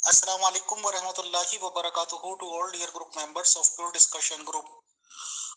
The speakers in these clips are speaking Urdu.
Assalamu alaikum warahmatullahi wabarakatuh to all dear group members of Pure Discussion Group.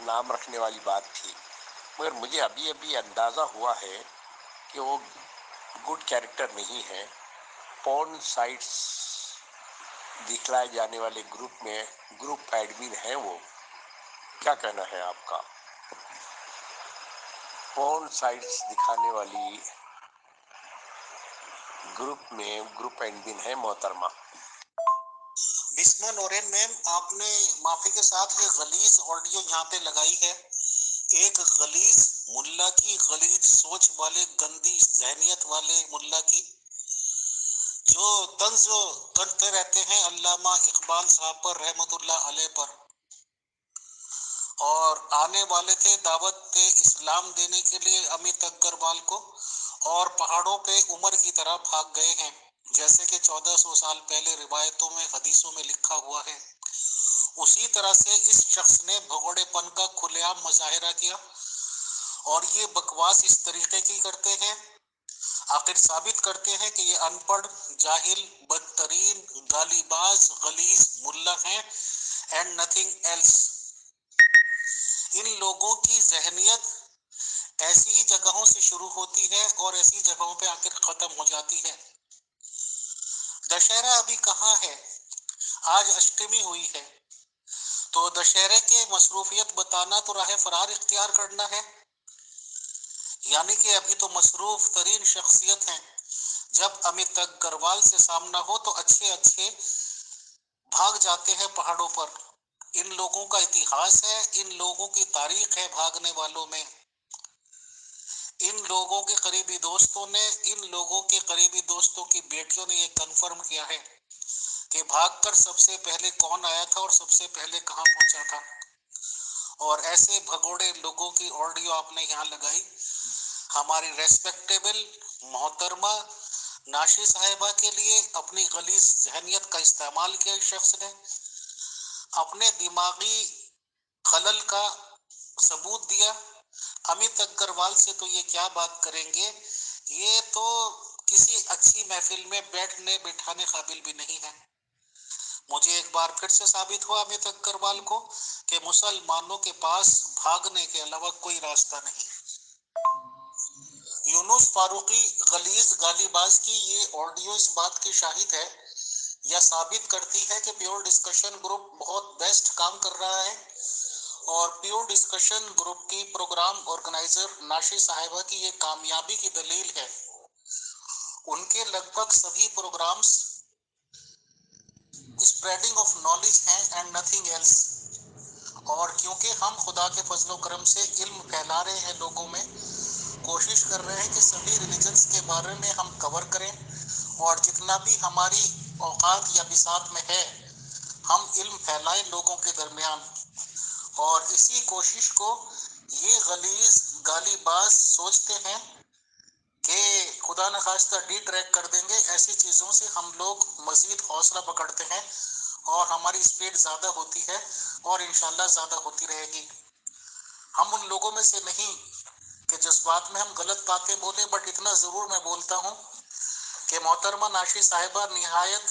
نام رکھنے والی بات تھی، مگر مجھے ابھی ابھی اندازہ ہوا ہے کہ وہ گڈ کیریکٹر نہیں ہے. پورن سائٹس دکھلائے جانے والے گروپ میں گروپ ایڈمن ہے وہ. کیا کہنا ہے آپ کا؟ پورن سائٹس دکھانے والی گروپ میں گروپ ایڈمن ہے محترمہ. بسمہ نورین میم، آپ نے معافی کے ساتھ یہ غلیظ آڈیو یہاں پہ لگائی ہے، ایک غلیظ ملا کی، غلیظ سوچ والے، گندی ذہنیت والے ملا کی، جو طنز کرتے رہتے ہیں علامہ اقبال صاحب پر رحمت اللہ علیہ پر، اور آنے والے تھے دعوت اسلام دینے کے لیے امیت اگروال کو، اور پہاڑوں پہ عمر کی طرح بھاگ گئے ہیں، جیسے کہ 1400 سال پہلے روایتوں میں حدیثوں میں لکھا ہوا ہے. اسی طرح سے اس شخص نے بھگوڑے پن کا کھلے عام مظاہرہ کیا، اور یہ بکواس اس طریقے کی کرتے ہیں، آخر ثابت کرتے ہیں کہ یہ ان پڑھ، جاہل، بدترین، گالی باز، غلیظ ملا ہیں اینڈ نتھنگ ایلس. ان لوگوں کی ذہنیت ایسی ہی جگہوں سے شروع ہوتی ہے اور ایسی جگہوں پہ آخر ختم ہو جاتی ہے. دشہرا ابھی کہاں ہے؟ آج اشٹمی ہوئی ہے، تو دشہرے کے مصروفیت بتانا تو راہ فرار اختیار کرنا ہے، یعنی کہ ابھی تو مصروف ترین شخصیت ہیں. جب امیت اگروال سے سامنا ہو تو اچھے اچھے بھاگ جاتے ہیں پہاڑوں پر. ان لوگوں کا اتہاس ہے، ان لوگوں کی تاریخ ہے بھاگنے والوں میں. ان لوگوں کے قریبی دوستوں نے، ان لوگوں کے قریبی دوستوں کی بیٹیوں نے یہ کنفرم کیا ہے کہ بھاگ کر سب سے پہلے کون آیا تھا اور سب سے پہلے کہاں پہنچا تھا. اور ایسے بھگوڑے لوگوں کی آڈیو آپ نے یہاں لگائی. ہماری ریسپیکٹیبل محترمہ ناشی صاحبہ کے لیے اپنی غلیظ ذہنیت کا استعمال کیا اس شخص نے، اپنے دماغی خلل کا ثبوت دیا. امیت اگروال سے تو یہ کیا بات کریں گے، یہ تو کسی اچھی محفل میں بیٹھنے بٹھانے قابل بھی نہیں ہے. مجھے ایک بار پھر سے ثابت ہوا امیت اگروال کو کہ مسلمانوں کے پاس بھاگنے کے علاوہ کوئی راستہ نہیں. یونس فاروقی غلیظ گالی باز کی یہ آڈیو اس بات کی شاہد ہے یا ثابت کرتی ہے کہ پیور ڈسکشن گروپ بہت بیسٹ کام کر رہا ہے، اور پیور ڈسکشن گروپ کی پروگرام آرگنائزر ناشی صاحبہ کی یہ کامیابی کی دلیل ہے. ان کے لگ بھگ سبھی پروگرامز اسپریڈنگ آف نالج ہیں اینڈ نتھنگ ایلس. اور کیونکہ ہم خدا کے فضل و کرم سے علم پھیلا رہے ہیں لوگوں میں، کوشش کر رہے ہیں کہ سبھی ریلیجنز کے بارے میں ہم کور کریں، اور جتنا بھی ہماری اوقات یا بساط میں ہے ہم علم پھیلائیں لوگوں کے درمیان. اور اسی کوشش کو یہ غلیظ گالی باز سوچتے ہیں کہ خدا نخواستہ ڈی ٹریک کر دیں گے. ایسی چیزوں سے ہم لوگ مزید حوصلہ پکڑتے ہیں اور ہماری اسپیڈ زیادہ ہوتی ہے اور انشاءاللہ زیادہ ہوتی رہے گی. ہم ان لوگوں میں سے نہیں کہ جس بات میں ہم غلط باتیں بولیں، بٹ اتنا ضرور میں بولتا ہوں کہ محترمہ ناشی صاحبہ نہایت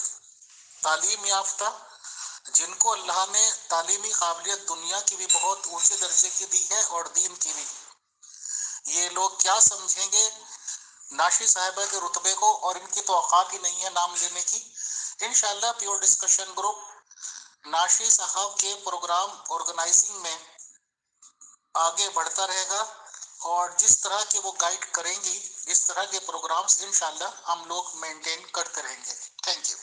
تعلیم یافتہ، جن کو اللہ نے تعلیمی قابلیت دنیا کی بھی بہت اونچے درجے کی دی ہے اور دین کی بھی. یہ لوگ کیا سمجھیں گے ناشی صاحبہ کے رتبے کو، اور ان کی تو اوقات ہی نہیں ہے نام لینے کی. انشاءاللہ پیور ڈسکشن گروپ ناشی صاحب کے پروگرام آرگنائزنگ میں آگے بڑھتا رہے گا، اور جس طرح کے وہ گائیڈ کریں گی، اس طرح کے پروگرامز انشاءاللہ ہم لوگ مینٹین کرتے رہیں گے. Thank you.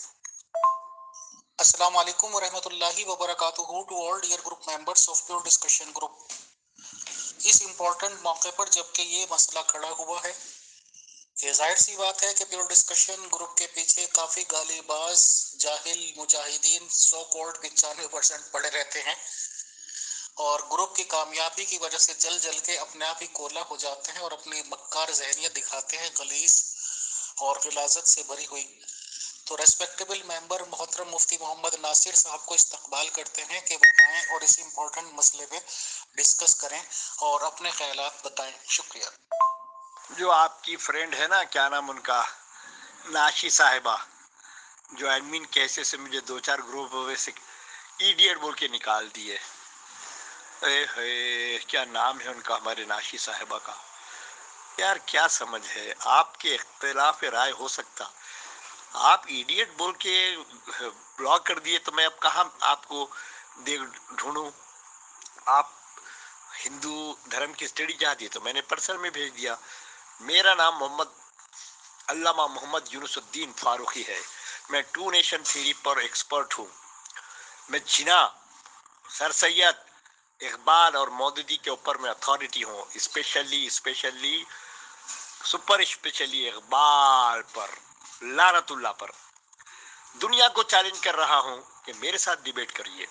السلام علیکم ورحمۃ اللہ وبرکاتہ to all dear group members of pure discussion group. اس امپورٹنٹ موقع پر جبکہ یہ مسئلہ کھڑا ہوا ہے، یہ ظاہر سی بات ہے کہ پیور ڈسکشن گروپ کے پیچھے کافی گالی باز جاہل مجاہدین 95% پڑے رہتے ہیں، اور گروپ کی کامیابی کی وجہ سے جل جل کے اپنے آپ ہی کولا ہو جاتے ہیں اور اپنی مکار ذہنیت دکھاتے ہیں غلیظ اور غلاظت سے بھری ہوئی. تو ریسپیکٹیبل ممبر محترم مفتی محمد ناصر صاحب کو استقبال کرتے ہیں کہ وہ آئیں اور اس امپورٹنٹ مسئلے پہ ڈسکس کریں اور اپنے خیالات بتائیں. شکریہ. جو آپ کی فرینڈ ہے نا، کیا نام ان کا، ناشی صاحبہ، جو ایڈمن کیسے سے مجھے 2-4 گروپ سے ایڈیٹ بول کے نکال دیے. کیا نام ہے ان کا، ہمارے ناشی صاحبہ کا، یار کیا سمجھ ہے آپ کے اختلاف رائے ہو سکتا، آپ ایڈیٹ بول کے بلاک کر دیے تو میں اب کہاں آپ کو ڈھونڈوں؟ آپ ہندو دھرم کی اسٹڈی چاہتی ہے تو میں نے پرسنل میں بھیج دیا. میرا نام علامہ محمد یونس الدین فاروقی ہے. میں ٹو نیشن تھیوری پر ایکسپرٹ ہوں. میں جنا سر سید اقبال اور مودودی کے اوپر میں اتھارٹی ہوں، اسپیشلی سپر اسپیشلی اقبال پر، لعنت اللہ پر. دنیا کو چیلنج کر رہا ہوں کہ میرے ساتھ ڈیبیٹ کریے.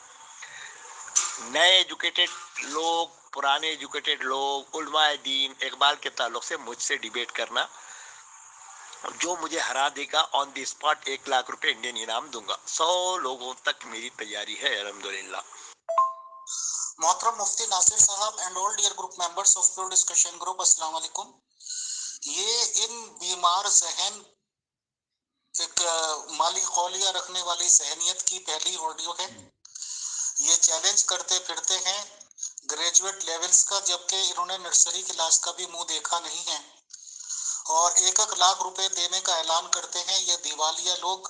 نئے ایجوکیٹڈ لوگ، پرانے ایجوکیٹڈ لوگ، علماء دین، اقبال کے تعلق سے مجھ سے ڈیبیٹ کرنا. جو مجھے ہرا دے گا آن دی اسپاٹ 1,00,000 روپے انڈین انعام دوں گا. 100 لوگوں تک میری تیاری ہے الحمدللہ. محترم مفتی ناصر صاحب and all dear group members of pure discussion group, السلام علیکم. یہ ان بیمار ذہن ایک مالی خولیہ رکھنے والی ذہنیت کی پہلی آڈیو ہے. یہ چیلنج کرتے پھرتے ہیں گریجویٹ لیولز کا، جبکہ انہوں نے نرسری کلاس کا بھی منہ دیکھا نہیں ہے، اور 1,00,000 روپے دینے کا اعلان کرتے ہیں یہ دیوالیہ لوگ.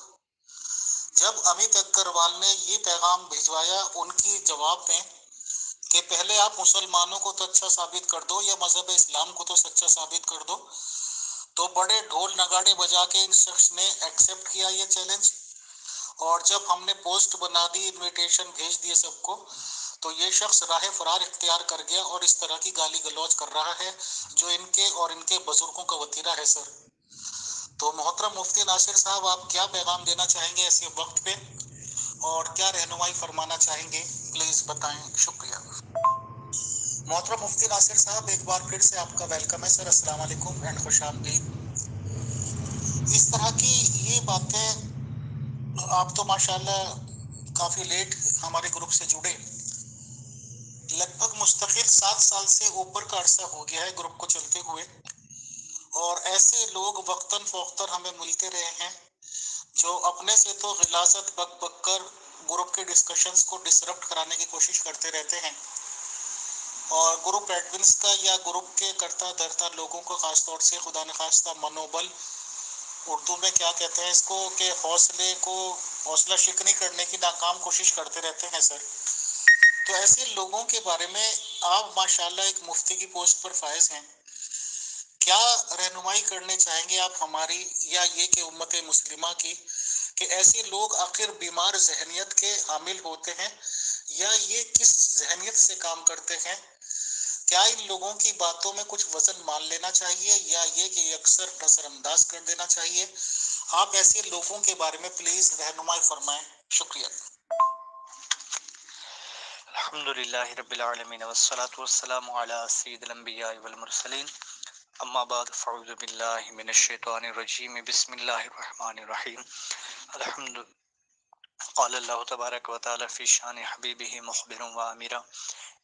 جب امیت اگروال نے یہ پیغام بھجوایا ان کی جواب میں کہ پہلے آپ مسلمانوں کو تو اچھا ثابت کر دو یا مذہب اسلام کو تو سچا ثابت کر دو، تو بڑے ڈھول نگاڑے بجا کے ان شخص نے ایکسیپٹ کیا یہ چیلنج. اور جب ہم نے پوسٹ بنا دی، انویٹیشن بھیج دیے سب کو، تو یہ شخص راہ فرار اختیار کر گیا اور اس طرح کی گالی گلوچ کر رہا ہے جو ان کے اور ان کے بزرگوں کا وتیرہ ہے. سر تو محترم مفتی ناصر صاحب، آپ کیا پیغام دینا چاہیں گے ایسے وقت پہ، اور کیا رہنمائی فرمانا چاہیں گے، پلیز بتائیں. شکریہ. محترم مفتی ناصر صاحب، ایک بار پھر سے آپ کا ویلکم ہے سر. السلام علیکم اینڈ خوش آمدید. اس طرح کی یہ باتیں، آپ تو ماشاءاللہ کافی لیٹ ہمارے گروپ سے جڑے، لگ بھگ مستقل 7 سال سے اوپر کا عرصہ ہو گیا ہے گروپ کو چلتے ہوئے، اور ایسے لوگ وقتاً فوقتاً ہمیں ملتے رہے ہیں جو اپنے سے تو غلاظت بک بک کر گروپ کے ڈسکشنز کو ڈسرپٹ کرانے کی کوشش کرتے رہتے ہیں، اور گروپ ایڈمنس کا یا گروپ کے کرتا دھرتا لوگوں کو خاص طور سے خدا نخواستہ منوبل، اردو میں کیا کہتے ہیں اس کو، کہ حوصلہ شکنی کرنے کی ناکام کوشش کرتے رہتے ہیں. سر تو ایسے لوگوں کے بارے میں آپ ماشاءاللہ ایک مفتی کی پوسٹ پر فائز ہیں، کیا رہنمائی کرنے چاہیں گے آپ ہماری یا یہ کہ امت مسلمہ کی، کہ ایسے لوگ آخر بیمار ذہنیت کے حامل ہوتے ہیں یا یہ کس ذہنیت سے کام کرتے ہیں؟ کیا ان لوگوں کی باتوں میں کچھ وزن مان لینا چاہیے یا یہ کہ اکثر نظر انداز کر دینا چاہیے؟ آپ ایسے لوگوں کے بارے میں پلیز رہنمائی فرمائیں. شکریہ. الحمدللہ رب العالمین والصلاة والسلام علی سید الانبیاء والمرسلین، اما بعد فاعوذ باللہ من الشیطان الرجیم، بسم اللہ الرحمن الرحیم. الحمد قال اللہ تبارک و تعالی فی شان حبیبہ مخبرا و امرا،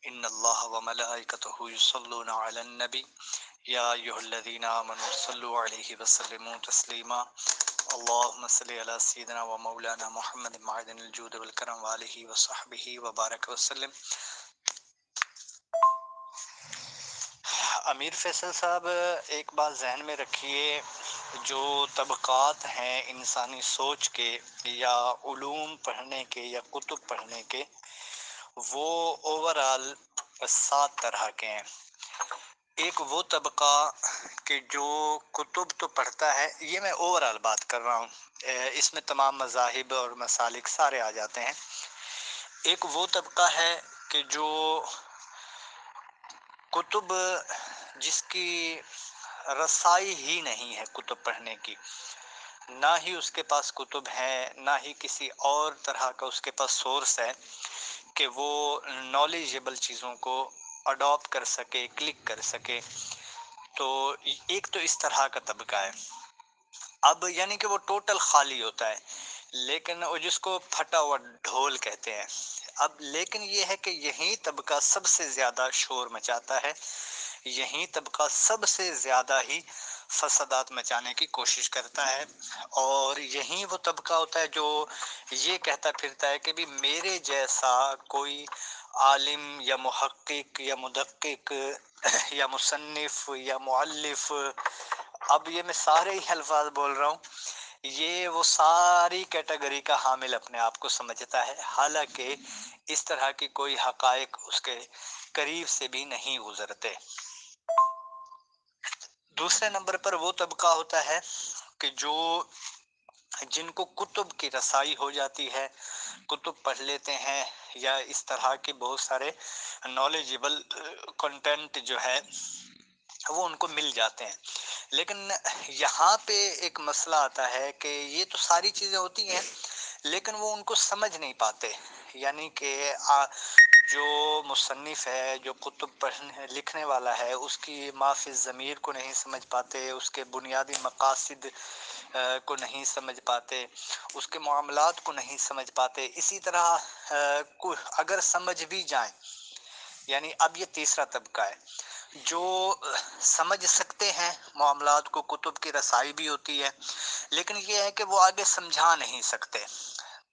ان اللہ و ملائکتہ یصلون علی النبی یا ایھا الذین آمنوا صلوا علیہ وسلموا تسلیما. اللہم صلی علی سیدنا و مولانا محمد معدن الجود والکرم وآلہ وصحبہ وبارک وسلم. امیر فیصل صاحب، ایک بات ذہن میں رکھیے، جو طبقات ہیں انسانی سوچ کے یا علوم پڑھنے کے یا کتب پڑھنے کے، وہ اوورال 7 طرح کے ہیں. ایک وہ طبقہ کہ جو کتب تو پڑھتا ہے، یہ میں اوورال بات کر رہا ہوں، اس میں تمام مذاہب اور مسالک سارے آ جاتے ہیں. ایک وہ طبقہ ہے کہ جو کتب، جس کی رسائی ہی نہیں ہے کتب پڑھنے کی، نہ ہی اس کے پاس کتب ہیں، نہ ہی کسی اور طرح کا اس کے پاس سورس ہے کہ وہ نالجیبل چیزوں کو اڈاپٹ کر سکے، کلک کر سکے. تو ایک تو اس طرح کا طبقہ ہے. اب یعنی کہ وہ ٹوٹل خالی ہوتا ہے، لیکن وہ جس کو پھٹا ہوا ڈھول کہتے ہیں. اب لیکن یہ ہے کہ یہی طبقہ سب سے زیادہ شور مچاتا ہے، یہی طبقہ سب سے زیادہ ہی فسادات مچانے کی کوشش کرتا ہے، اور یہی وہ طبقہ ہوتا ہے جو یہ کہتا پھرتا ہے کہ بھی میرے جیسا کوئی عالم یا محقق یا مدقق یا مصنف یا مؤلف، اب یہ میں سارے ہی الفاظ بول رہا ہوں، یہ وہ ساری کیٹیگری کا حامل اپنے آپ کو سمجھتا ہے، حالانکہ اس طرح کی کوئی حقائق اس کے قریب سے بھی نہیں گزرتے۔ دوسرے نمبر پر وہ طبقہ ہوتا ہے کہ جن کو کتب کی رسائی ہو جاتی ہے، کتب پڑھ لیتے ہیں، یا اس طرح کے بہت سارے نالجیبل کنٹینٹ جو ہے وہ ان کو مل جاتے ہیں۔ لیکن یہاں پہ ایک مسئلہ آتا ہے کہ یہ تو ساری چیزیں ہوتی ہیں لیکن وہ ان کو سمجھ نہیں پاتے، یعنی کہ جو مصنف ہے، جو کتب پڑھنے لکھنے والا ہے، اس کی ما فی الضمیر کو نہیں سمجھ پاتے، اس کے بنیادی مقاصد کو نہیں سمجھ پاتے، اس کے معاملات کو نہیں سمجھ پاتے۔ اسی طرح اگر سمجھ بھی جائیں، یعنی اب یہ تیسرا طبقہ ہے، جو سمجھ سکتے ہیں معاملات کو، کتب کی رسائی بھی ہوتی ہے، لیکن یہ ہے کہ وہ آگے سمجھا نہیں سکتے۔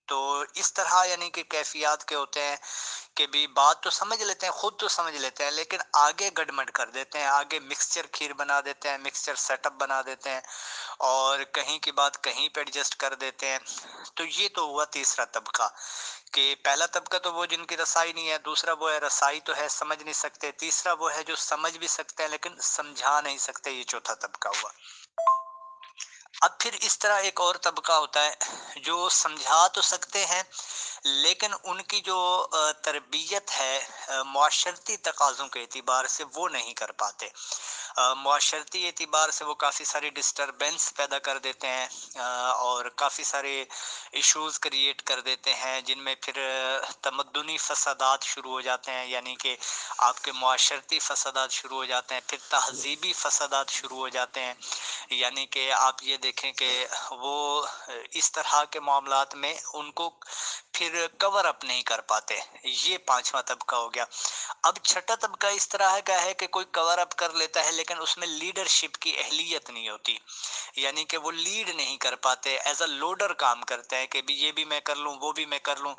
تو اس طرح یعنی کہ کیفیات کے ہوتے ہیں کہ بھی بات تو سمجھ لیتے ہیں، خود تو سمجھ لیتے ہیں، لیکن آگے گڑمڑ کر دیتے ہیں، آگے مکسچر کھیر بنا دیتے ہیں، مکسچر سیٹ اپ بنا دیتے ہیں، اور کہیں کی بات کہیں پہ ایڈجسٹ کر دیتے ہیں۔ تو یہ تو ہوا تیسرا طبقہ، کہ پہلا طبقہ تو وہ جن کی رسائی نہیں ہے، دوسرا وہ ہے رسائی تو ہے سمجھ نہیں سکتے، تیسرا وہ ہے جو سمجھ بھی سکتے ہیں لیکن سمجھا نہیں سکتے، یہ چوتھا طبقہ ہوا۔ اب پھر اس طرح ایک اور طبقہ ہوتا ہے جو سمجھا تو سکتے ہیں لیکن ان کی جو تربیت ہے معاشرتی تقاضوں کے اعتبار سے وہ نہیں کر پاتے، معاشرتی اعتبار سے وہ کافی ساری ڈسٹربنس پیدا کر دیتے ہیں، اور کافی سارے ایشوز کریٹ کر دیتے ہیں، جن میں پھر تمدنی فسادات شروع ہو جاتے ہیں، یعنی کہ آپ کے معاشرتی فسادات شروع ہو جاتے ہیں، پھر تہذیبی فسادات شروع ہو جاتے ہیں، یعنی کہ آپ یہ دیکھیں کہ وہ اس طرح کے معاملات میں ان کو پھر کور اپ نہیں کر پاتے۔ یہ پانچواں طبقہ ہو گیا۔ اب چھٹا طبقہ اس طرح کا ہے کہ کوئی کور اپ کر لیتا ہے لیکن اس میں لیڈرشپ کی اہلیت نہیں ہوتی، یعنی کہ وہ لیڈ نہیں کر پاتے، ایز اے لوڈر کام کرتے ہیں کہ بھی یہ بھی میں کر لوں، وہ بھی میں کر لوں،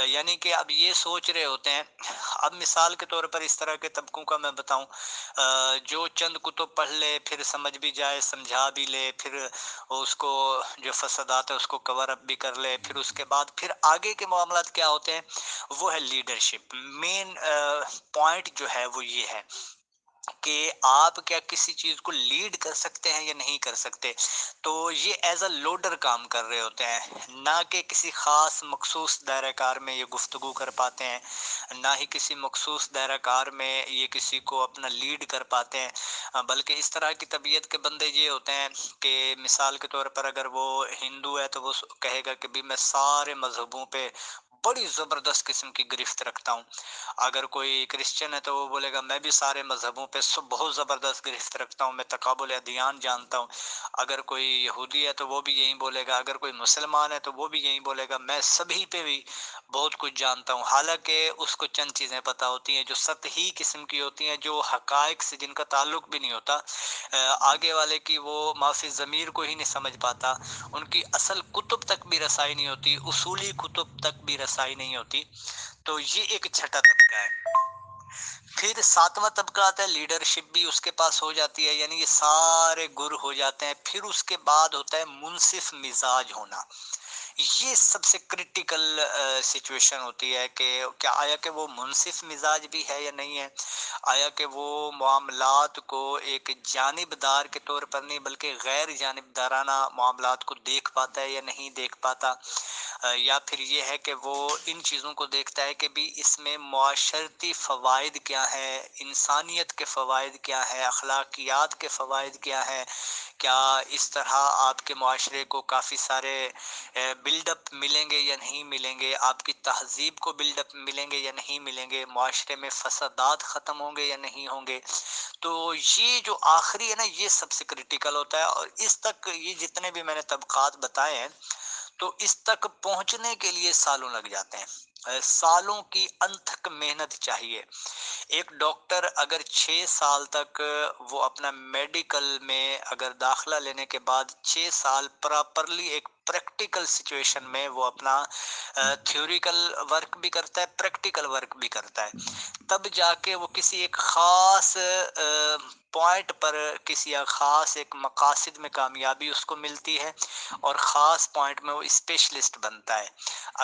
یعنی کہ اب یہ سوچ رہے ہوتے ہیں۔ اب مثال کے طور پر اس طرح کے طبقوں کا میں بتاؤں، جو چند کتب پڑھ لے، پھر سمجھ بھی جائے، سمجھا بھی لے، پھر اس کو جو فسادات ہے اس کو کور اپ بھی کر لے، پھر اس کے بعد پھر آگے کے معاملات کیا ہوتے ہیں، وہ ہے لیڈرشپ۔ مین پوائنٹ جو ہے وہ یہ ہے کہ آپ کیا کسی چیز کو لیڈ کر سکتے ہیں یا نہیں کر سکتے، تو یہ ایز اے لوڈر کام کر رہے ہوتے ہیں، نہ کہ کسی خاص مخصوص دائرہ کار میں یہ گفتگو کر پاتے ہیں، نہ ہی کسی مخصوص دائرہ کار میں یہ کسی کو اپنا لیڈ کر پاتے ہیں، بلکہ اس طرح کی طبیعت کے بندے یہ ہوتے ہیں کہ مثال کے طور پر اگر وہ ہندو ہے تو وہ کہے گا کہ بھی میں سارے مذہبوں پہ بڑی زبردست قسم کی گرفت رکھتا ہوں، اگر کوئی کرسچن ہے تو وہ بولے گا میں بھی سارے مذہبوں پہ بہت زبردست گرفت رکھتا ہوں، میں تقابل ادیان جانتا ہوں، اگر کوئی یہودی ہے تو وہ بھی یہی بولے گا، اگر کوئی مسلمان ہے تو وہ بھی یہی بولے گا، میں سبھی پہ بھی بہت کچھ جانتا ہوں، حالانکہ اس کو چند چیزیں پتہ ہوتی ہیں جو سطحی قسم کی ہوتی ہیں، جو حقائق سے جن کا تعلق بھی نہیں ہوتا، آگے والے کی وہ ما فی الضمیر کو ہی نہیں سمجھ پاتا، ان کی اصل کتب تک بھی رسائی نہیں ہوتی، اصولی کتب تک بھی رسائی نہیں ہوتی۔ تو یہ ایک چھٹا طبقہ ہے۔ پھر ساتواں طبقہ آتا ہے، لیڈرشپ بھی اس کے پاس ہو جاتی ہے، یعنی یہ سارے گر ہو جاتے ہیں۔ پھر اس کے بعد ہوتا ہے منصف مزاج ہونا، یہ سب سے کرٹیکل سچویشن ہوتی ہے کہ کیا آیا کہ وہ منصف مزاج بھی ہے یا نہیں ہے، آیا کہ وہ معاملات کو ایک جانبدار کے طور پر نہیں بلکہ غیر جانبدارانہ معاملات کو دیکھ پاتا ہے یا نہیں دیکھ پاتا، یا پھر یہ ہے کہ وہ ان چیزوں کو دیکھتا ہے کہ بھی اس میں معاشرتی فوائد کیا ہے، انسانیت کے فوائد کیا ہے، اخلاقیات کے فوائد کیا ہے، کیا اس طرح آپ کے معاشرے کو کافی سارے بلڈ اپ ملیں گے یا نہیں ملیں گے، آپ کی تہذیب کو بلڈ اپ ملیں گے یا نہیں ملیں گے، معاشرے میں فسادات ختم ہوں گے یا نہیں ہوں گے۔ تو یہ جو آخری ہے نا، یہ سب سے کرٹیکل ہوتا ہے، اور اس تک یہ جتنے بھی میں نے طبقات بتائے ہیں تو اس تک پہنچنے کے لیے سالوں لگ جاتے ہیں، سالوں کی انتھک محنت چاہیے۔ ایک ڈاکٹر اگر 6 سال تک وہ اپنا میڈیکل میں اگر داخلہ لینے کے بعد 6 سال پراپرلی ایک پریکٹیکل سچویشن میں وہ اپنا تھیوریکل ورک بھی کرتا ہے، پریکٹیکل ورک بھی کرتا ہے، تب جا کے وہ کسی ایک خاص پوائنٹ پر، کسی خاص ایک مقاصد میں کامیابی اس کو ملتی ہے، اور خاص پوائنٹ میں وہ اسپیشلسٹ بنتا ہے۔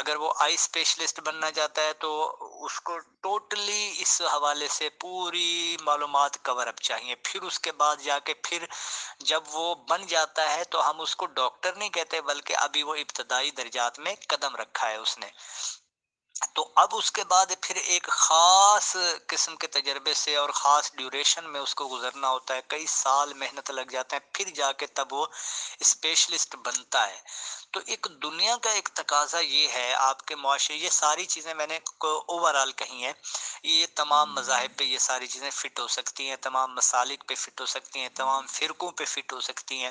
اگر وہ آئی اسپیشلسٹ بننا چاہتا ہے تو اس کو ٹوٹلی اس حوالے سے پوری معلومات کور اپ چاہیے، پھر اس کے بعد جا کے پھر جب وہ بن جاتا ہے تو ہم اس کو ڈاکٹر نہیں کہتے، بلکہ ابھی وہ ابتدائی درجات میں قدم رکھا ہے اس نے، تو اب اس کے بعد پھر ایک خاص قسم کے تجربے سے اور خاص ڈیوریشن میں اس کو گزرنا ہوتا ہے، کئی سال محنت لگ جاتے ہیں، پھر جا کے تب وہ اسپیشلسٹ بنتا ہے۔ تو ایک دنیا کا ایک تقاضا یہ ہے آپ کے معاشرے، یہ ساری چیزیں میں نے اوورال کہی ہیں، یہ تمام مذاہب پہ یہ ساری چیزیں فٹ ہو سکتی ہیں، تمام مسالک پہ فٹ ہو سکتی ہیں، تمام فرقوں پہ فٹ ہو سکتی ہیں۔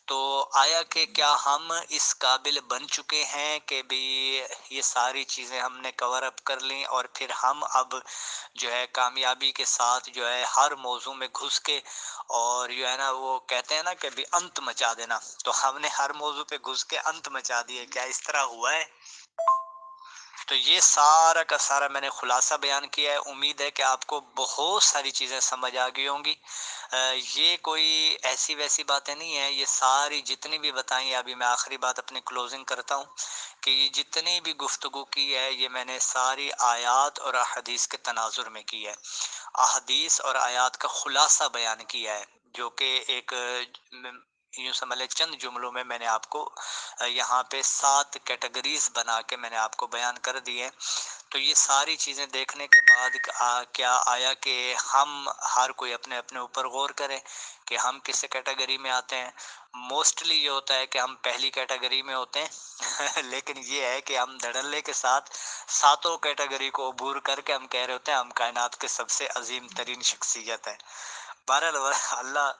تو آیا کہ کیا ہم اس قابل بن چکے ہیں کہ بھی یہ ساری چیزیں ہم نے کور اپ کر لیں، اور پھر ہم اب جو ہے کامیابی کے ساتھ جو ہے ہر موضوع میں گھس کے، اور جو ہے نا وہ کہتے ہیں نا کہ بھی انت مچا دینا، تو ہم نے ہر موضوع پہ گھس کے انت مچا دیے، کیا اس طرح ہوا ہے؟ تو یہ سارا کا سارا میں نے خلاصہ بیان کیا ہے، امید ہے کہ آپ کو بہت ساری چیزیں سمجھ آ گئی ہوں گی۔ یہ کوئی ایسی ویسی باتیں نہیں ہیں، یہ ساری جتنی بھی بتائیں، ابھی میں آخری بات اپنی کلوزنگ کرتا ہوں کہ یہ جتنی بھی گفتگو کی ہے یہ میں نے ساری آیات اور احادیث کے تناظر میں کی ہے، احادیث اور آیات کا خلاصہ بیان کیا ہے، جو کہ ایک یوں سمجھ لیں چند جملوں میں نے آپ کو یہاں پہ 7 کیٹیگریز بنا کے میں نے آپ کو بیان کر دی ہے۔ تو یہ ساری چیزیں دیکھنے کے بعد کیا آیا کہ ہم ہر کوئی اپنے اپنے اوپر غور کرے کہ ہم کس کیٹیگری میں آتے ہیں۔ موسٹلی یہ ہوتا ہے کہ ہم پہلی کیٹیگری میں ہوتے ہیں لیکن یہ ہے کہ ہم دھڑلے کے ساتھ 7 کیٹیگری کو عبور کر کے ہم کہہ رہے ہوتے ہیں ہم کائنات کے سب سے عظیم ترین شخصیت ہیں۔ بہرحال اللہ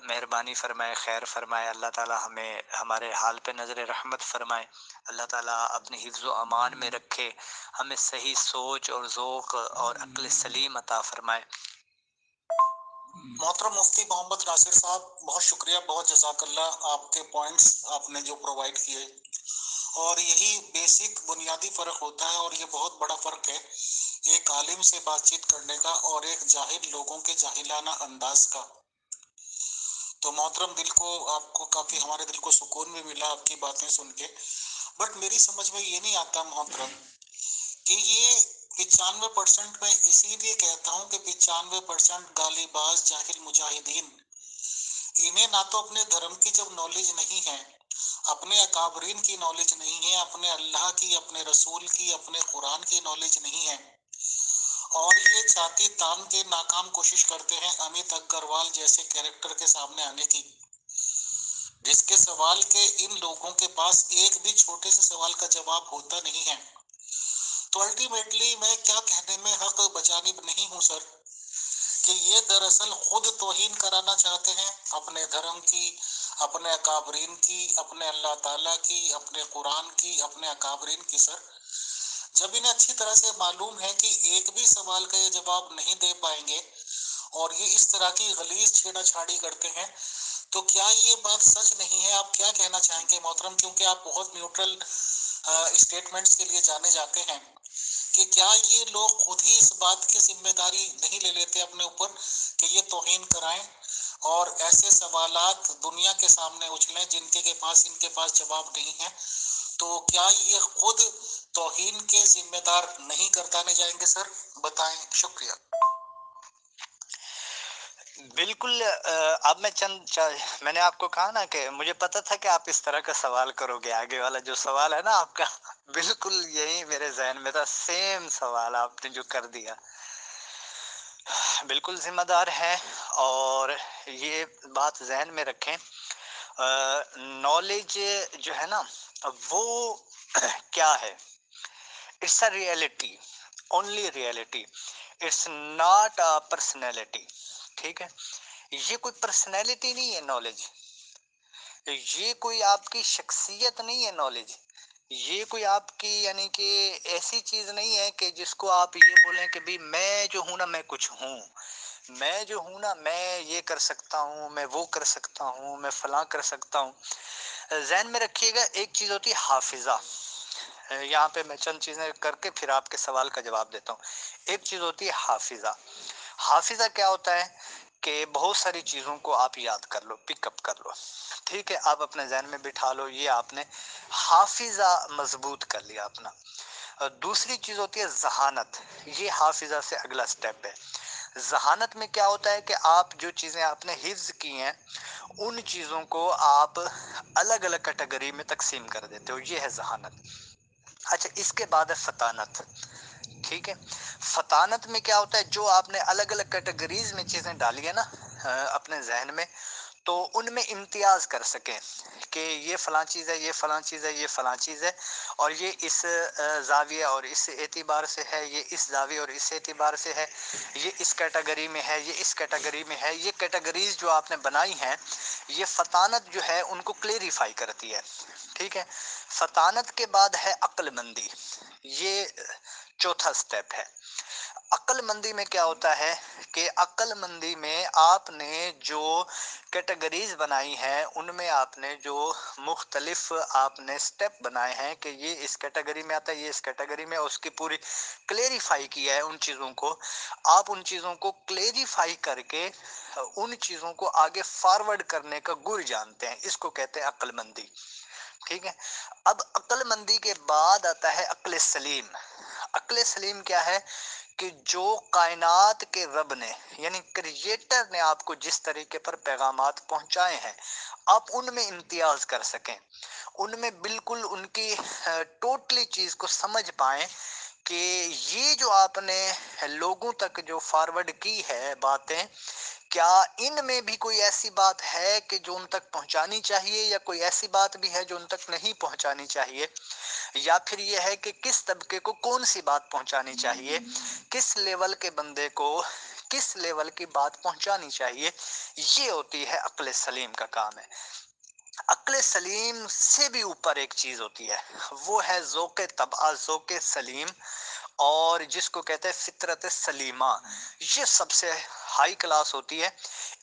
مہربانی فرمائے، خیر فرمائے، اللہ تعالی ہمیں ہمارے حال پہ نظر رحمت فرمائے، اللہ تعالیٰ اپنی حفظ و امان میں رکھے، ہمیں صحیح سوچ اور ذوق اور عقل سلیم عطا فرمائے۔ محترم مفتی محمد ناصر صاحب، بہت شکریہ، بہت جزاک اللہ، آپ کے پوائنٹس آپ نے جو پرووائڈ کیے، اور یہی بیسک بنیادی فرق ہوتا ہے، اور یہ بہت بڑا فرق ہے ایک عالم سے بات چیت کرنے کا اور ایک جاہل لوگوں کے جاہلانہ انداز کا۔ تو محترم دل کو آپ کو کافی، ہمارے دل کو سکون بھی ملا آپ کی باتیں سن کے، بٹ میری سمجھ میں یہ نہیں آتا محترم کہ یہ 95% میں اسی لیے کہتا ہوں کہ 95% گالی باز جاہل مجاہدین، انہیں نہ تو اپنے دھرم کی جب نالج نہیں ہے، اپنے اکابرین کی نالج نہیں ہے، اپنے اللہ کی، اپنے رسول کی، اپنے قرآن کی نالج نہیں ہے، اور یہ چھاتی تان کے ناکام کوشش کرتے ہیں امیت اگروال جیسے کیریکٹر کے سامنے آنے کی، جس کے سوال کے ان لوگوں کے پاس ایک بھی چھوٹے سے سوال کا جواب ہوتا نہیں ہے۔ تو الٹیمیٹلی میں کیا کہنے میں حق بجانب نہیں ہوں سر، کہ یہ دراصل خود توہین کرانا چاہتے ہیں اپنے دھرم کی، اپنے اکابرین کی، اپنے اللہ تعالیٰ کی، اپنے قرآن کی، اپنے اکابرین کی۔ سر جب انہیں اچھی طرح سے معلوم ہے کہ ایک بھی سوال کا یہ جواب نہیں دے پائیں گے، اور یہ اس طرح کی غلیظ چھیڑا چھاڑی کرتے ہیں، تو کیا یہ بات سچ نہیں ہے؟ آپ کیا کہنا چاہیں گے محترم، کیونکہ آپ بہت نیوٹرل اسٹیٹمنٹس کے لیے جانے جاتے ہیں، کہ کیا یہ لوگ خود ہی اس بات کی ذمہ داری نہیں لے لیتے اپنے اوپر کہ یہ توہین کرائیں اور ایسے سوالات دنیا کے سامنے اچھلیں جن کے پاس ان کے پاس جواب نہیں ہے؟ تو کیا یہ خود توہین کے ذمہ دار نہیں کرتانے جائیں گے سر؟ بتائیں، شکریہ۔ بالکل، اب میں نے آپ کو کہا نا کہ مجھے پتا تھا کہ آپ اس طرح کا سوال کرو گے، آگے والا جو سوال ہے نا آپ کا بالکل یہی میرے ذہن میں تھا، سیم سوال آپ نے جو کر دیا، بالکل ذمہ دار ہے، اور یہ بات ذہن میں رکھیں، نالج جو ہے نا وہ کیا ہے؟ It's a reality, only reality, it's not a personality, ٹھیک ہے؟ یہ کوئی پرسنالٹی نہیں ہے نالج، یہ کوئی آپ کی شخصیت نہیں ہے نالج، یہ کوئی آپ کی یعنی کہ ایسی چیز نہیں ہے کہ جس کو آپ یہ بولیں کہ بھی میں جو ہوں نا میں کچھ ہوں، میں جو ہوں نا میں یہ کر سکتا ہوں، میں وہ کر سکتا ہوں، میں فلاں کر سکتا ہوں۔ ذہن میں رکھیے گا ایک چیز ہوتی ہے حافظہ، یہاں پہ میں چند چیزیں کر کے پھر آپ کے سوال کا جواب دیتا ہوں۔ ایک چیز ہوتی ہے حافظہ۔ حافظہ کیا ہوتا ہے کہ بہت ساری چیزوں کو آپ یاد کر لو، پک اپ کر لو، ٹھیک ہے، آپ اپنے ذہن میں بٹھا لو، یہ آپ نے حافظہ مضبوط کر لیا اپنا۔ دوسری چیز ہوتی ہے ذہانت، یہ حافظہ سے اگلا سٹیپ ہے۔ ذہانت میں کیا ہوتا ہے کہ آپ جو چیزیں آپ نے حفظ کی ہیں ان چیزوں کو آپ الگ الگ کیٹیگری میں تقسیم کر دیتے ہو، یہ ہے ذہانت۔ اچھا، اس کے بعد ہے فطانت، ٹھیک ہے۔ فطانت میں کیا ہوتا ہے، جو آپ نے الگ الگ کیٹیگریز میں چیزیں ڈالی ہیں نا اپنے ذہن میں، تو ان میں امتیاز کر سکیں کہ یہ فلاں چیز ہے، یہ فلاں چیز ہے، یہ فلاں چیز ہے، اور یہ اس زاویے اور اس اعتبار سے ہے، یہ اس زاویے اور اس اعتبار سے ہے، یہ اس کیٹیگری میں ہے، یہ اس کیٹیگری میں ہے۔ یہ کیٹیگریز جو آپ نے بنائی ہیں، یہ فطانت جو ہے ان کو کلیریفائی کرتی ہے، ٹھیک ہے۔ فطانت کے بعد ہے عقل مندی، یہ چوتھا سٹیپ ہے۔ عقل مندی میں کیا ہوتا ہے کہ عقل مندی میں آپ نے جو کیٹیگریز بنائی ہیں ان میں آپ نے جو مختلف آپ نے سٹیپ بنائے ہیں کہ یہ اس کیٹیگری میں آتا ہے، یہ اس کیٹیگری میں، اس کی پوری کلیریفائی کیا ہے ان چیزوں کو۔ آپ ان چیزوں کو کلیریفائی کر کے ان چیزوں کو آگے فارورڈ کرنے کا گر جانتے ہیں، اس کو کہتے ہیں عقل مندی، ٹھیک ہے۔ اب عقل مندی کے بعد آتا ہے عقل سلیم۔ عقل سلیم کیا ہے کہ جو کائنات کے رب نے یعنی کریٹر نے آپ کو جس طریقے پر پیغامات پہنچائے ہیں آپ ان میں امتیاز کر سکیں، ان میں بالکل ان کی ٹوٹلی چیز کو سمجھ پائیں کہ یہ جو آپ نے لوگوں تک جو فارورڈ کی ہے باتیں، کیا ان میں بھی کوئی ایسی بات ہے کہ جو ان تک پہنچانی چاہیے، یا کوئی ایسی بات بھی ہے جو ان تک نہیں پہنچانی چاہیے، یا پھر یہ ہے کہ کس طبقے کو کون سی بات پہنچانی چاہیے، کس لیول کے بندے کو کس لیول کی بات پہنچانی چاہیے۔ یہ ہوتی ہے عقل سلیم کا کام ہے۔ عقل سلیم سے بھی اوپر ایک چیز ہوتی ہے، وہ ہے ذوق طبع، ذوق سلیم، اور جس کو کہتے ہیں فطرت سلیمہ۔ یہ سب سے ہائی کلاس ہوتی ہے۔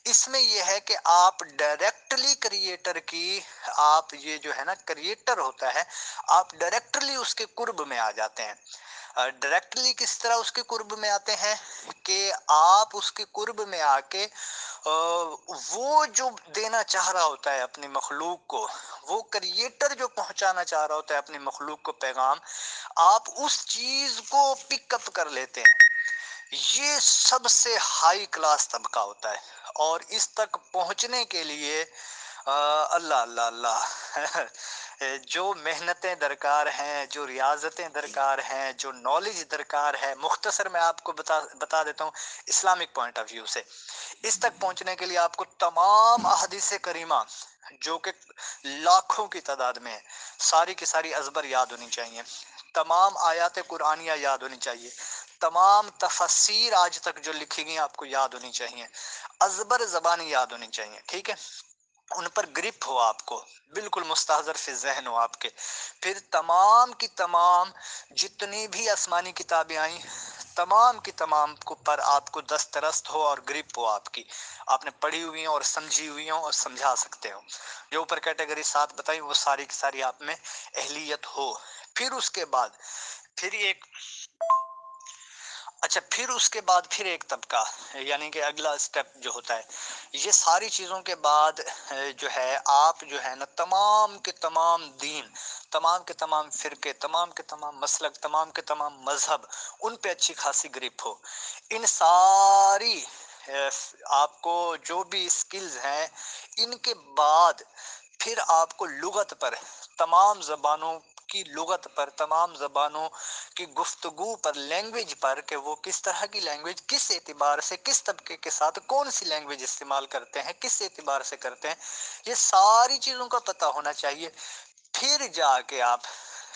اس میں یہ ہے کہ آپ ڈائریکٹلی کریٹر کی، آپ یہ جو ہے نا کریٹر ہوتا ہے، آپ ڈائریکٹلی اس کے قرب میں آ جاتے ہیں۔ ڈائریکٹلی کس طرح اس کے قرب میں آتے ہیں کہ آپ اس کے قرب میں آ کے وہ جو دینا چاہ رہا ہوتا ہے اپنی مخلوق کو، وہ کریٹر جو پہنچانا چاہ رہا ہوتا ہے اپنی مخلوق کو پیغام، آپ اس چیز کو پک اپ کر لیتے ہیں۔ یہ سب سے ہائی کلاس طبقہ ہوتا ہے، اور اس تک پہنچنے کے لیے اللہ اللہ اللہ جو محنتیں درکار ہیں، جو ریاضتیں درکار ہیں، جو نالج درکار ہے، مختصر میں آپ کو بتا دیتا ہوں اسلامک پوائنٹ آف ویو سے۔ اس تک پہنچنے کے لیے آپ کو تمام احادیث کریمہ جو کہ لاکھوں کی تعداد میں ہے، ساری کی ساری ازبر یاد ہونی چاہیے، تمام آیات قرآنیہ یاد ہونی چاہیے، تمام تفسیر آج تک جو لکھی گئی آپ کو یاد ہونی چاہیے، ازبر زبانی یاد ہونی چاہیے، ٹھیک ہے، ان پر گرپ ہو، آپ کو بالکل مستحضر فی ذہن ہو آپ کے۔ پھر تمام کی تمام جتنی بھی آسمانی کتابیں آئیں، تمام کی تمام کو پر آپ کو دسترست ہو اور گرپ ہو، آپ نے پڑھی ہوئی ہوں اور سمجھی ہوئی ہوں اور سمجھا سکتے ہو۔ جو اوپر کیٹیگری 7 بتائی وہ ساری کی ساری آپ میں اہلیت ہو۔ پھر اس کے بعد پھر اس کے بعد ایک طبقہ، یعنی کہ اگلا سٹیپ جو ہوتا ہے، یہ ساری چیزوں کے بعد جو ہے آپ جو ہے نا تمام کے تمام دین، تمام کے تمام فرقے، تمام کے تمام مسلک، تمام کے تمام مذہب، ان پہ اچھی خاصی گرپ ہو۔ ان ساری آپ کو جو بھی سکلز ہیں، ان کے بعد پھر آپ کو لغت پر، تمام زبانوں کی لغت پر، تمام زبانوں کی گفتگو پر، لینگویج پر، کہ وہ کس طرح کی لینگویج، کس اعتبار سے، کس طبقے کے ساتھ کون سی لینگویج استعمال کرتے ہیں، کس اعتبار سے کرتے ہیں، یہ ساری چیزوں کا پتہ ہونا چاہیے۔ پھر جا کے آپ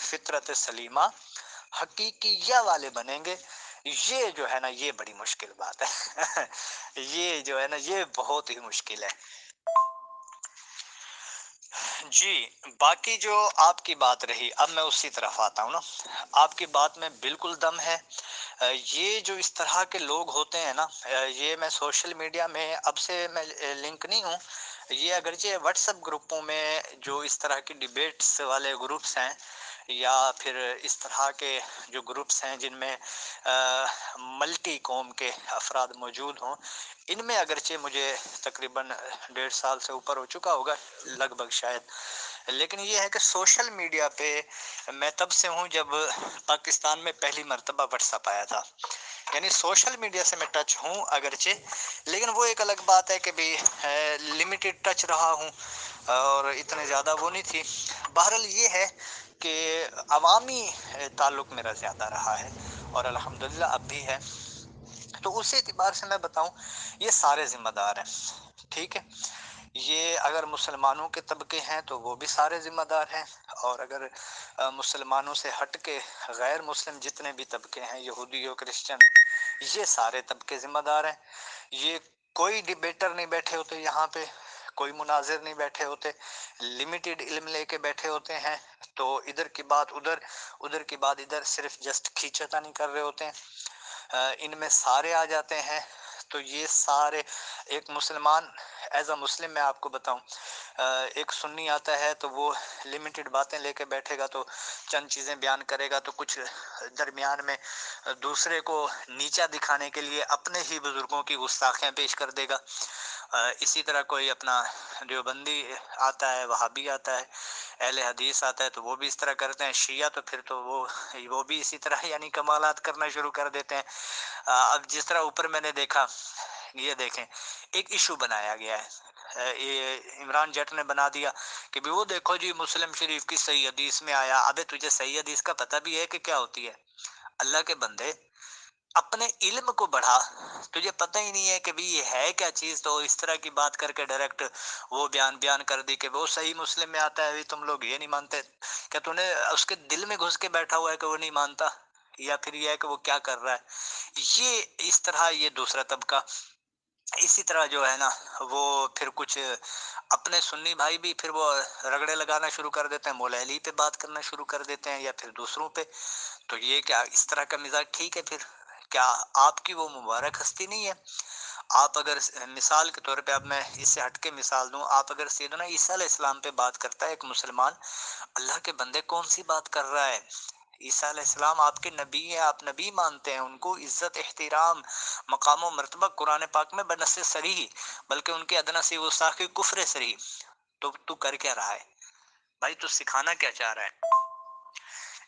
فطرت سلیمہ حقیقیہ والے بنیں گے۔ یہ جو ہے نا یہ بڑی مشکل بات ہے یہ جو ہے نا یہ بہت ہی مشکل ہے۔ جی باقی جو آپ کی بات رہی، اب میں اسی طرف آتا ہوں نا. آپ کی بات میں بالکل دم ہے. یہ جو اس طرح کے لوگ ہوتے ہیں نا، یہ میں سوشل میڈیا میں اب سے میں لنک نہیں ہوں، یہ اگرچہ واٹس ایپ گروپوں میں جو اس طرح کی ڈیبیٹس والے گروپس ہیں، یا پھر اس طرح کے جو گروپس ہیں جن میں ملٹی قوم کے افراد موجود ہوں، ان میں اگرچہ مجھے تقریباً 1.5 سال سے اوپر ہو چکا ہوگا لگ بھگ شاید، لیکن یہ ہے کہ سوشل میڈیا پہ میں تب سے ہوں جب پاکستان میں پہلی مرتبہ واٹس ایپ آیا تھا. یعنی سوشل میڈیا سے میں ٹچ ہوں اگرچہ، لیکن وہ ایک الگ بات ہے کہ بھی لمیٹڈ ٹچ رہا ہوں اور اتنے زیادہ وہ نہیں تھی. بہرحال یہ ہے کہ عوامی تعلق میرا زیادہ رہا ہے اور الحمدللہ اب بھی ہے. تو اسی اعتبار سے میں بتاؤں یہ سارے ذمہ دار ہیں. ٹھیک ہے، یہ اگر مسلمانوں کے طبقے ہیں تو وہ بھی سارے ذمہ دار ہیں، اور اگر مسلمانوں سے ہٹ کے غیر مسلم جتنے بھی طبقے ہیں، یہودی ہو کرسچن، یہ سارے طبقے ذمہ دار ہیں. یہ کوئی ڈیبیٹر نہیں بیٹھے ہوتے یہاں پہ، کوئی مناظر نہیں بیٹھے ہوتے، لمیٹڈ علم لے کے بیٹھے ہوتے ہیں. تو ادھر کی بات ادھر، ادھر کی بات ادھر، صرف جسٹ کھینچا نہیں کر رہے ہوتے ہیں. ان میں سارے آ جاتے ہیں. تو یہ سارے ایک مسلمان ایز اے مسلم میں آپ کو بتاؤں، ایک سنی آتا ہے تو وہ لمیٹڈ باتیں لے کے بیٹھے گا، تو چند چیزیں بیان کرے گا، تو کچھ درمیان میں دوسرے کو نیچا دکھانے کے لیے اپنے ہی بزرگوں کی گستاخیاں پیش کر دے گا. اسی طرح کوئی اپنا دیوبندی آتا ہے، وہابی آتا ہے، اہل حدیث آتا ہے، تو وہ بھی اس طرح کرتے ہیں. شیعہ تو پھر تو وہ بھی اسی طرح یعنی کمالات کرنا شروع کر دیتے ہیں. اب جس طرح اوپر میں نے دیکھا، یہ دیکھیں ایک ایشو بنایا گیا ہے، یہ عمران جٹ نے بنا دیا کہ بھی وہ دیکھو جی مسلم شریف کی صحیح حدیث میں آیا. ابے تجھے صحیح حدیث کا پتہ بھی ہے کہ کیا ہوتی ہے؟ اللہ کے بندے اپنے علم کو بڑھا، تجھے پتہ ہی نہیں ہے کہ بھی یہ ہے کیا چیز، تو اس طرح کی بات کر کے ڈائریکٹ وہ بیان کر دی کہ وہ صحیح مسلم میں آتا ہے، تم لوگ یہ نہیں مانتے. کیا تو نے اس کے دل میں گھس کے بیٹھا ہوا ہے کہ وہ نہیں مانتا، یا پھر یہ ہے کہ وہ کیا کر رہا ہے؟ یہ اس طرح یہ دوسرا طبقہ. اسی طرح جو ہے نا وہ پھر کچھ اپنے سنی بھائی بھی پھر وہ رگڑے لگانا شروع کر دیتے ہیں، مولا علی پہ بات کرنا شروع کر دیتے ہیں، یا پھر دوسروں پہ. تو یہ کیا اس طرح کا مزاج ٹھیک ہے؟ پھر کیا آپ کی وہ مبارک ہستی نہیں ہے؟ آپ اگر مثال کے طور پہ، اب میں اس سے ہٹ کے مثال دوں، آپ اگر سیدنا عیسیٰ علیہ السلام پہ بات کرتا ہے ایک مسلمان، اللہ کے بندے کون سی بات کر رہا ہے؟ عیسیٰ علیہ السلام آپ کے نبی ہیں، آپ نبی مانتے ہیں، ان کو عزت احترام مقام و مرتبہ قرآن پاک میں بنص صریح، بلکہ ان کے ادنا سی گستاخی کفر صریح. تو کر کیا رہا ہے بھائی؟ تو سکھانا کیا چاہ رہا ہے؟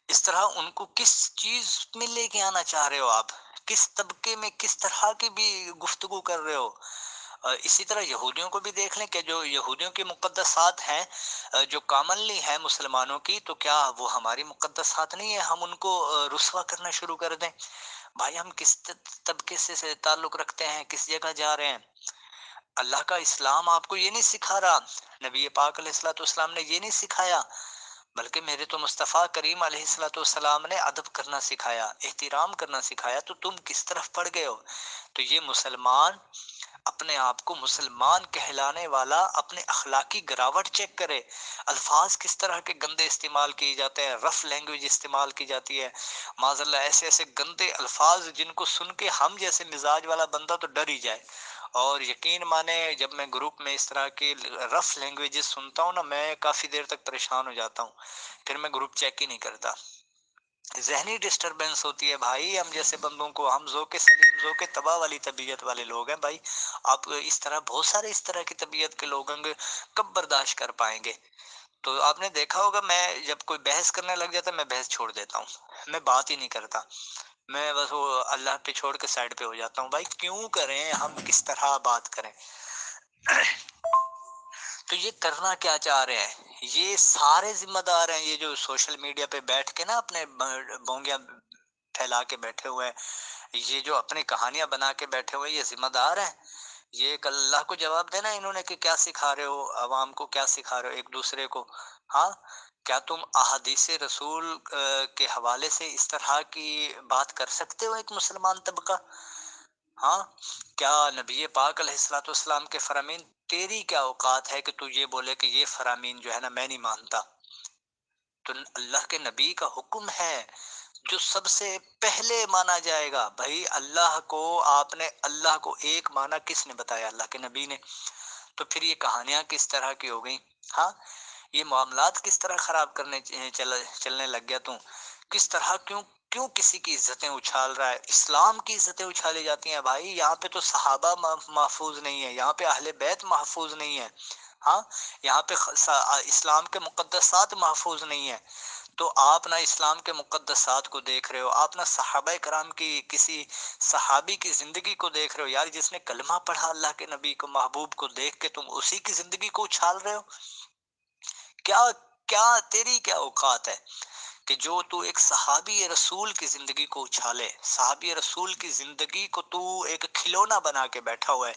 اس طرح ان کو کس چیز میں لے کے آنا چاہ رہے ہو آپ؟ کس طبقے میں کس طرح کی بھی گفتگو کر رہے ہو؟ اسی طرح یہودیوں کو بھی دیکھ لیں کہ جو یہودیوں کی مقدسات ہیں جو کامنلی ہیں مسلمانوں کی، تو کیا وہ ہماری مقدسات نہیں ہیں؟ ہم ان کو رسوا کرنا شروع کر دیں؟ بھائی ہم کس طبقے سے تعلق رکھتے ہیں، کس جگہ جا رہے ہیں؟ اللہ کا اسلام آپ کو یہ نہیں سکھا رہا، نبی پاک علیہ الصلوۃ والسلام نے یہ نہیں سکھایا، بلکہ میرے تو مصطفیٰ کریم علیہ الصلوۃ والسلام نے ادب کرنا سکھایا، احترام کرنا سکھایا. تو تم کس طرف پڑ گئے ہو؟ تو یہ مسلمان اپنے آپ کو مسلمان کہلانے والا اپنے اخلاقی گراوٹ چیک کرے. الفاظ کس طرح کے گندے استعمال کیے جاتے ہیں، رف لینگویج استعمال کی جاتی ہے، معاذ اللہ ایسے ایسے گندے الفاظ جن کو سن کے ہم جیسے مزاج والا بندہ تو ڈر ہی جائے. اور یقین مانے جب میں گروپ میں اس طرح کی رف لینگویجز سنتا ہوں نا، میں کافی دیر تک پریشان ہو جاتا ہوں، پھر میں گروپ چیک ہی نہیں کرتا. ذہنی ڈسٹربنس ہوتی ہے بھائی. ہم جیسے بندوں کو، ہم ذوق سلیم ذوق تباہ والی طبیعت والے لوگ ہیں بھائی. آپ اس طرح بہت سارے اس طرح کی طبیعت کے لوگ ہوں گے، کب برداشت کر پائیں گے؟ تو آپ نے دیکھا ہوگا میں جب کوئی بحث کرنے لگ جاتا ہے میں بحث چھوڑ دیتا ہوں، میں بات ہی نہیں کرتا، میں بس وہ اللہ پہ چھوڑ کے سائڈ پہ ہو جاتا ہوں. بھائی کیوں کریں؟ ہم کس طرح بات کریں؟ تو یہ کرنا کیا چاہ رہے ہیں؟ یہ سارے ذمہ دار ہیں، یہ جو سوشل میڈیا پہ بیٹھ کے نا اپنے بونگیاں پھیلا کے بیٹھے ہوئے ہیں، یہ جو اپنی کہانیاں بنا کے بیٹھے ہوئے، یہ ذمہ دار ہیں. یہ کل اللہ کو جواب دینا انہوں نے کہ کیا سکھا رہے ہو عوام کو، کیا سکھا رہے ہو ایک دوسرے کو. ہاں کیا تم احادیث رسول کے حوالے سے اس طرح کی بات کر سکتے ہو ایک مسلمان طبقہ؟ ہاں کیا نبی پاک علیہ الصلوۃ والسلام کے فرامین، تیری کیا اوقات ہے کہ تو یہ بولے کہ یہ فرامین جو ہے نا میں نہیں مانتا؟ تو اللہ کے نبی کا حکم ہے جو سب سے پہلے مانا جائے گا۔ بھائی اللہ کو، آپ نے اللہ کو ایک مانا کس نے بتایا؟ اللہ کے نبی نے۔ تو پھر یہ کہانیاں کس طرح کی ہو گئیں؟ ہاں یہ معاملات کس طرح خراب کرنے چلنے لگ گیا تو؟ کس طرح کیوں کسی کی عزتیں اچھال رہا ہے؟ اسلام کی عزتیں اچھالی جاتی ہیں بھائی۔ یہاں پہ تو صحابہ محفوظ نہیں ہے، یہاں پہ اہل بیت محفوظ نہیں ہے، ہاں یہاں پہ اسلام کے مقدسات محفوظ نہیں ہے۔ تو آپ نہ اسلام کے مقدسات کو دیکھ رہے ہو، آپ نہ صحابہ کرام کی کسی صحابی کی زندگی کو دیکھ رہے ہو۔ یار جس نے کلمہ پڑھا اللہ کے نبی کو، محبوب کو دیکھ کے تم اسی کی زندگی کو اچھال رہے ہو؟ کیا تیری کیا اوقات ہے کہ جو تو ایک صحابی رسول کی زندگی کو اچھالے؟ صحابی رسول کی زندگی کو تو ایک کھلونا بنا کے بیٹھا ہوا ہے،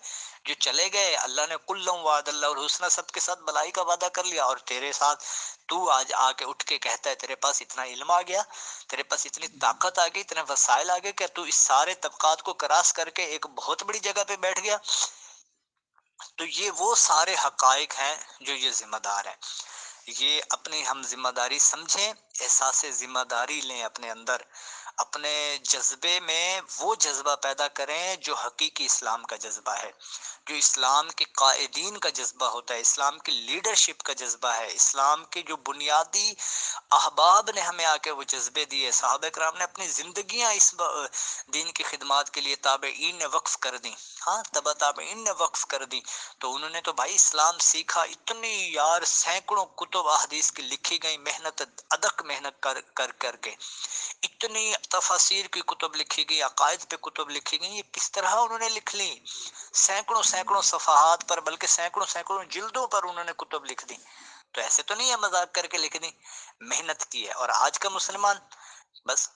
جو چلے گئے اللہ نے کلم وعد اللہ الحسنہ، سب کے ساتھ بلائی کا وعدہ کر لیا، اور تیرے ساتھ تو آج آ کے اٹھ کے کہتا ہے تیرے پاس اتنا علم آ گیا، تیرے پاس اتنی طاقت آ گئی، اتنے وسائل آ گئے کہ تو اس سارے طبقات کو کراس کر کے ایک بہت بڑی جگہ پہ بیٹھ گیا۔ تو یہ وہ سارے حقائق ہیں جو یہ ذمہ دار ہیں۔ یہ اپنی ہم ذمہ داری سمجھیں، احساس ذمہ داری لیں اپنے اندر، اپنے جذبے میں وہ جذبہ پیدا کریں جو حقیقی اسلام کا جذبہ ہے، جو اسلام کے قائدین کا جذبہ ہوتا ہے، اسلام کی لیڈرشپ کا جذبہ ہے، اسلام کے جو بنیادی احباب نے ہمیں آ کے وہ جذبے دیے۔ صحابہ کرام نے اپنی زندگیاں اس دین کی خدمات کے لیے تابعین نے وقف کر دی، ہاں تبع تابعین نے وقف کر دی۔ تو انہوں نے تو بھائی اسلام سیکھا، اتنی یار سینکڑوں کتب احادیث کی لکھی گئی، محنت ادق محنت کر کے اتنی تفاسیر کی کتب لکھی گئی، عقائد پہ کتب لکھی گئی۔ یہ کس طرح انہوں نے لکھ لی؟ سینکڑوں صفحات پر، بلکہ سینکڑوں جلدوں پر انہوں نے کتب لکھ دی۔ تو ایسے تو نہیں ہے مذاق کر کے لکھ دی، محنت کی ہے۔ اور آج کا مسلمان بس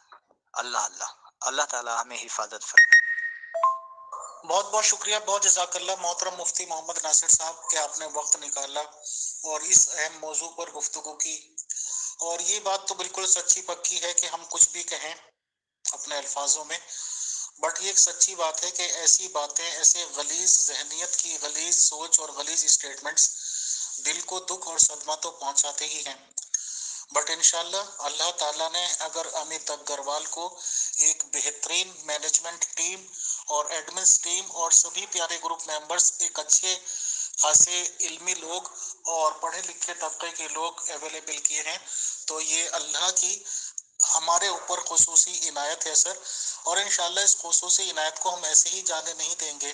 اللہ تعالی ہمیں حفاظت فرمائے۔ بہت بہت شکریہ، بہت جزاک اللہ محترم مفتی محمد ناصر صاحب کہ آپ نے وقت نکالا اور اس اہم موضوع پر گفتگو کی۔ اور یہ بات تو بالکل سچی پکی ہے کہ ہم کچھ بھی کہیں اپنے الفاظوں میں، بٹ یہ ایک سچی بات ہے کہ ایسی باتیں، ایسے غلیظ ذہنیت کی غلیظ سوچ اور غلیظ اسٹیٹمنٹس دل کو دکھ اور صدمہ تو پہنچاتے ہی ہیں، بٹ انشاءاللہ اللہ تعالیٰ نے اگر امیت اگروال کو ایک بہترین مینجمنٹ ٹیم اور ایڈمنس ٹیم اور سبھی پیارے گروپ ممبرز ایک اچھے خاصے علمی لوگ اور پڑھے لکھے طبقے کے لوگ اویلیبل کیے ہیں، تو یہ اللہ کی ہمارے اوپر خصوصی عنایت ہے سر۔ اور انشاءاللہ اس خصوصی عنایت کو ہم ایسے ہی جانے نہیں دیں گے۔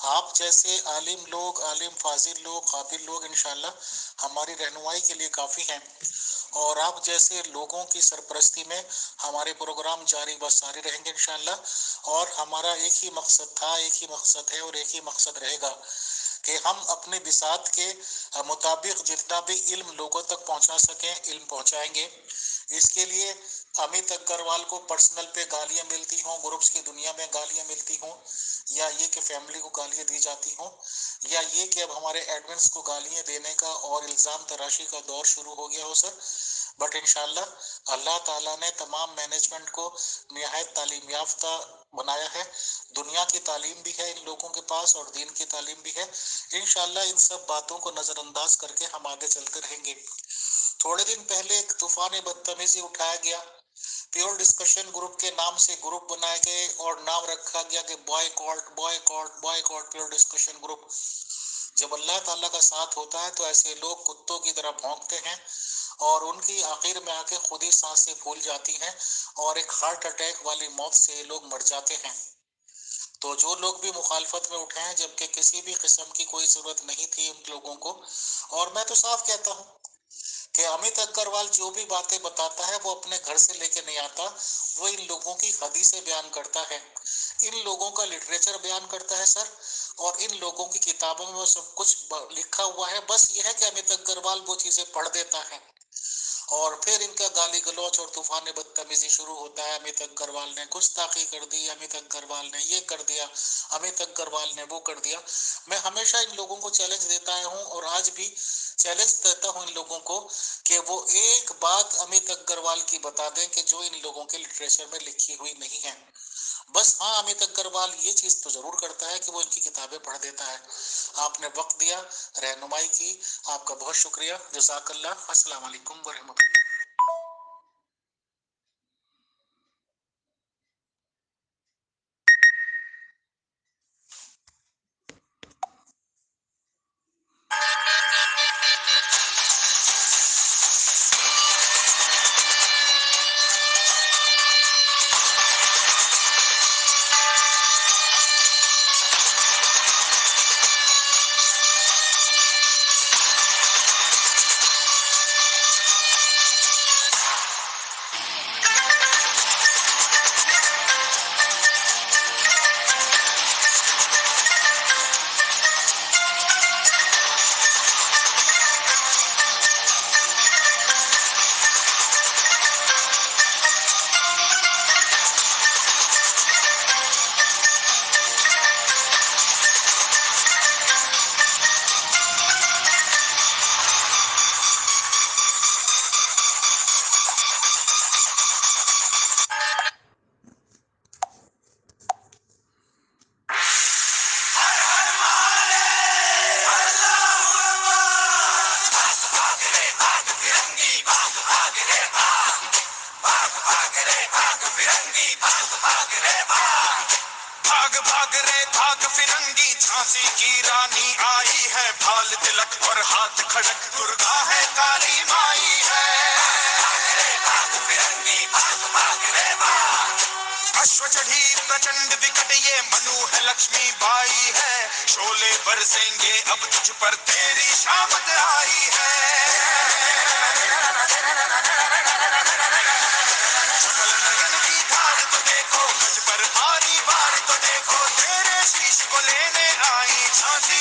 آپ جیسے عالم لوگ، عالم فاضل لوگ، قابل لوگ انشاءاللہ ہماری رہنمائی کے لیے کافی ہیں، اور آپ جیسے لوگوں کی سرپرستی میں ہمارے پروگرام جاری و ساری رہیں گے انشاءاللہ۔ اور ہمارا ایک ہی مقصد تھا، ایک ہی مقصد ہے اور ایک ہی مقصد رہے گا کہ ہم اپنے بساط کے مطابق جتنا بھی علم لوگوں تک پہنچا سکیں علم پہنچائیں گے۔ اس کے لیے امیت اگروال کو پرسنل پہ گالیاں ملتی ہوں، گروپس کی دنیا میں گالیاں ملتی ہوں، یا یہ کہ فیملی کو گالیاں دی جاتی ہوں، یا یہ کہ اب ہمارے ایڈمنس کو گالیاں دینے کا اور الزام تراشی کا دور شروع ہو گیا ہو سر، بٹ انشاءاللہ اللہ تعالیٰ نے تمام مینجمنٹ کو نہایت تعلیم یافتہ بنایا ہے، دنیا کی تعلیم بھی ہے ان لوگوں کے پاس اور دین کی تعلیم بھی ہے۔ انشاءاللہ ان سب باتوں کو نظر انداز کر کے ہم آگے چلتے رہیں گے۔ تھوڑے دن پہلے ایک طوفان بدتمیزی اٹھایا گیا، پیور ڈسکشن گروپ کے نام سے گروپ بنائے گئے اور نام رکھا گیا کہ بوائے کاٹ پیور ڈسکشن گروپ۔ جب اللہ تعالیٰ کا ساتھ ہوتا ہے تو ایسے لوگ کتوں کی طرح بھونکتے ہیں اور ان کی آخر میں آ کے خود ہی سانسیں پھول جاتی ہیں اور ایک ہارٹ اٹیک والی موت سے یہ لوگ مر جاتے ہیں۔ تو جو لوگ بھی مخالفت میں اٹھے ہیں جبکہ کسی بھی قسم کی کوئی ضرورت نہیں تھی ان لوگوں کو، اور میں تو صاف کہتا ہوں کہ امیت اگروال جو بھی باتیں بتاتا ہے وہ اپنے گھر سے لے کے نہیں آتا، وہ ان لوگوں کی حدیثیں بیان کرتا ہے، ان لوگوں کا لٹریچر بیان کرتا ہے سر، اور ان لوگوں کی کتابوں میں وہ سب کچھ لکھا ہوا ہے، بس یہ ہے کہ امیت اگروال وہ چیزیں پڑھ دیتا ہے اور پھر ان کا گالی گلوچ اور طوفان بدتمیزی شروع ہوتا ہے. امیت اگروال نے گستاخی کر دی, امیت اگروال نے یہ کر دیا, امیت اگروال نے وہ کر دیا. میں ہمیشہ ان لوگوں کو چیلنج دیتا ہوں اور آج بھی چیلنج دیتا ہوں ان لوگوں کو کہ وہ ایک بات امیت اگروال کی بتا دیں کہ جو ان لوگوں کے لٹریچر میں لکھی ہوئی نہیں ہے. بس ہاں, امیت اگروال یہ چیز تو ضرور کرتا ہے کہ وہ ان کی کتابیں پڑھ دیتا ہے. آپ نے وقت دیا, رہنمائی کی, آپ کا بہت شکریہ. جزاک اللہ. السلام علیکم ورحمۃ اللہ. بھاگ بھاگ رے بھاگ فرنگی, جھانسی کی رانی آئی ہے, بھال تلک اور ہاتھ کھڑک, درگا ہے کالی مائی ہے. اشو چڑھی پرچنڈ وکٹ, یہ منو ہے لکشمی بائی ہے, شولے برسیں گے اب تجھ پر, تیری شامت آئی ہے. شکل نین کی دھار تو دیکھو, گج پر بھاری بار تو دیکھو, تیرے شیش کو لینے آئی جھانسی